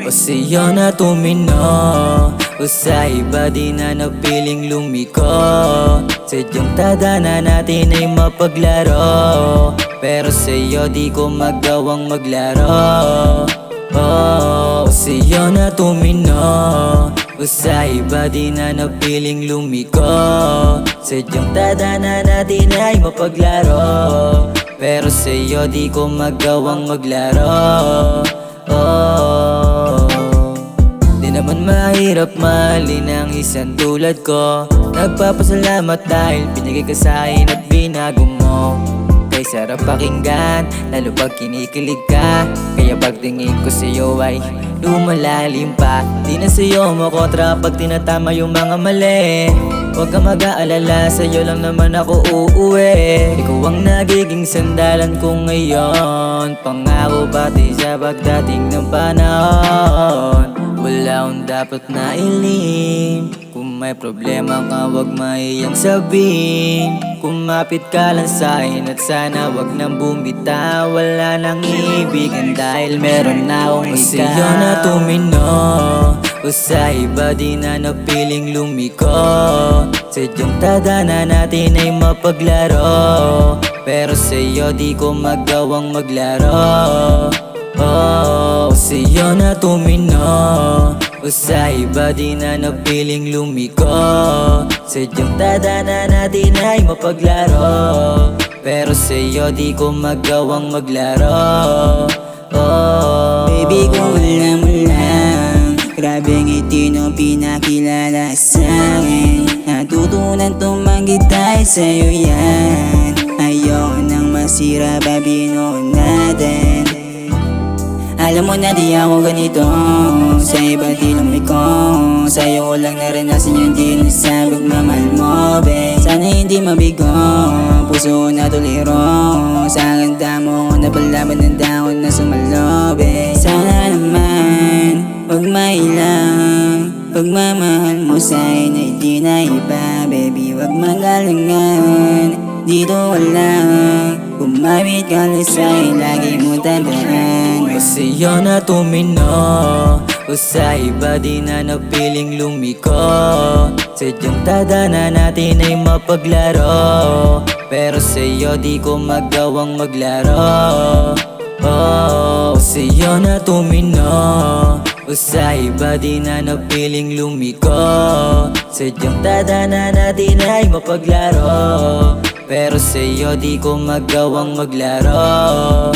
O sa'yo na tumino, o sa iba di na napiling lumiko. Sadyang tadhana natin ay mapaglaro, pero sa'yo di ko magawang maglaro. O sa'yo na tumino, o sa iba di na napiling lumiko. Sadyang tadhana natin ay mapaglaro, pero sa'yo di ko magawang maglaro. Di naman mahirap mahalin ang isang tulad ko. Nagpapasalamat dahil binigay ka sa'kin at binago mo. Kay sarap pakinggan, lalo pag kinikilig ka. Kaya pagtingin ko sa'yo ay lumalalim pa. Di na sa'yo makontra pag tinatama yung mga mali. Huwag kang mag-aalala, sa'yo lang naman ako uuwi. Ikaw ang nagiging sandalan ko ngayon. Pangako pati sa pagdating ng panahon. Wala akong dapat na ilim. Kung may problema ka, huwag maiyang sabihin. Kumapit ka lang sa'kin at sana huwag nang bumitaw. Wala nang iibigan dahil meron na akong ikaw. O sa'yo na tumino, o sa iba di na napiling lumiko. Sadyang tadhana natin ay mapaglaro, pero sa'yo di ko magawang maglaro. O sa'yo na tumino, o sa iba di na napiling lumiko. Sadyang tadhana natin ay mapaglaro, pero sa'yo di ko magawang maglaro. Baby ko alam mo lang, grabeng itino pinakilala sa'kin. Natutunan tumanggi dahil sa'yo yan. Ayoko nang masira pa binuo natin. Alam mo na di ako ganito, sa iba di lumiko. Sa'yo ko lang naranasan yung di sa pagmamahal mo, babe. Sana hindi mabigo, puso na tuliro. Sa ganda mo ko napalaban ng dahon na sumalobe. Sana naman, huwag mailang pagmamahal mo sa'kin ay di na iba. Baby, huwag magalangan, dito wala. Kumawit ka lang sa'kin, lagi mo tandaan. O sa'yo na tumino, o sa iba di na napiling lumiko. Sadyang tadhana natin ay mapaglaro, pero sa'yo di ko magawang maglaro. O sa'yo na tumino, o sa iba di na napiling lumiko. Sadyang tadhana natin ay mapaglaro, pero sa'yo di ko magawang maglaro.